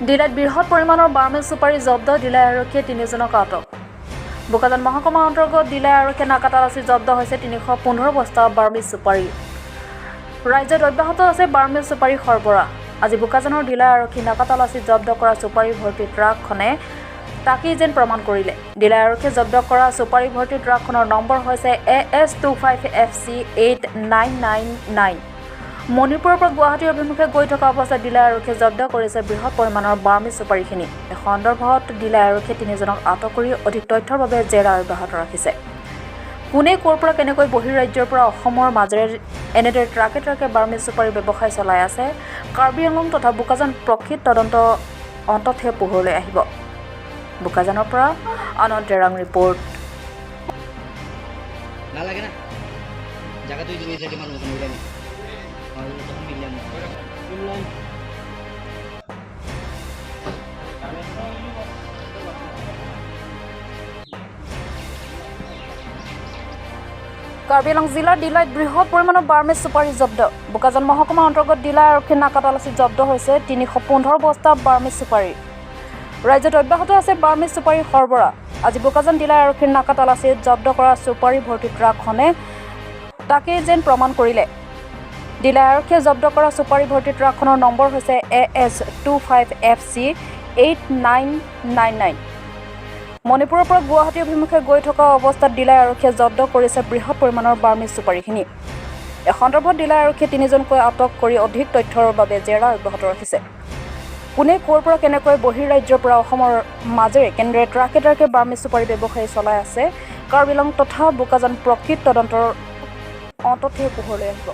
ডিলাইত বৃহৎ পৰিমাণৰ বাৰ্মিজ চুপাৰী জব্দ, ডিলাই আৰক্ষীয়ে 3জনক আটক। বোকাজান মহকুমাৰ অন্তৰ্গত ডিলাই আৰক্ষীয়ে নাকা তালাচী জব্দ হৈছে 315 বস্তা বাৰ্মিজ চুপাৰী। ৰাজ্যত অব্যাহত আছে বাৰ্মিজ চুপাৰী সৰবৰাহ। আজি বোকাজানৰ ডিলাই আৰক্ষী নাকা তালাচী জব্দ কৰা চুপাৰী ভৰ্তি ট্ৰাকখনে তাকেই যেন প্ৰমাণ কৰিলে। ডিলাই আৰক্ষীয়ে জব্দ কৰা চুপাৰী ভৰ্তি ট্ৰাকখনৰ নম্বৰ হৈছে AS25FC8999। মণিপুৰৰ পৰা গুৱাহাটীৰ অভিমুখে গৈ থকা অৱস্থাত ডিলাই আৰক্ষীয়ে জব্দ কৰিছে বৃহৎ পৰিমাণৰ বাৰ্মিজ চুপাৰীখিনি। এই সন্দৰ্ভত ডিলাই আৰক্ষীয়ে 3জনক আটক কৰি অধিক তথ্যৰ বাবে জেৰা অব্যাহত ৰাখিছে। কোনে ক'ৰ পৰা কেনেকৈ বহিঃৰাজ্যৰ পৰা অসমৰ মাজেৰে এনেদৰে ট্ৰাকে ট্ৰাকে বাৰ্মিজ চুপাৰী ব্যৱসায় চলাই আছে, কাৰ্বি আংলং তথা বোকাজান প্ৰকৃত তদন্ত অন্ততহে পোহৰলৈ আহিব। বোকাজানৰ পৰা আনন্দ টেৰাং ৰিপৰ্ট। নালাগে না জায়গাটো দুই সাইডে মানুষ মিলে নি তখন মিললাম কাৰ্বি আংলং জিলাৰ ডিলাইত বৃহৎ পৰিমাণৰ বাৰ্মিজ চুপাৰী জব্দ। বোকাজান মহকুমাৰ অন্তৰ্গত ডিলাই আৰক্ষীৰ নাকা তালাচীত জব্দ হৈছে 315 বস্তা বাৰ্মিজ চুপাৰী। ৰাজ্যত অব্যাহত আছে বাৰ্মিজ চুপাৰী সৰবৰাহ। আজি বোকাজান ডিলাই আৰক্ষীৰ নাকা তালাচীত জব্দ কৰা চুপাৰী ভৰ্তি ট্ৰাকখনে তাকেই যেন প্ৰমাণ কৰিলে। ডিলাই আৰক্ষীয়ে জব্দ কৰা চুপাৰী ভৰ্তি ট্ৰাকখনৰ নম্বৰ হৈছে AS25FC8999। মণিপুৰৰ পৰা গুৱাহাটী অভিমুখে গৈ থকা অৱস্থাত ডিলাই আৰক্ষীয়ে জব্দ কৰিছে বৃহৎ পৰিমাণৰ বাৰ্মিজ চুপাৰীখিনি। এই সন্দৰ্ভত ডিলাই আৰক্ষীয়ে 3জনকৈ আটক কৰি অধিক তথ্যৰ বাবে জেৰা অব্যাহত ৰাখিছে। কোনে ক'ৰ পৰা কেনেকৈ বহিঃৰাজ্যৰ পৰা অসমৰ মাজেৰে কেনেদৰে ট্ৰাকে ট্ৰাকে বাৰ্মিজ চুপাৰী ব্যৱসায়ী চলাই আছে, কাৰ্বি আংলং তথা বোকাজান প্ৰকৃত তদন্তৰ অন্ততহে পোহৰলৈ আহিব।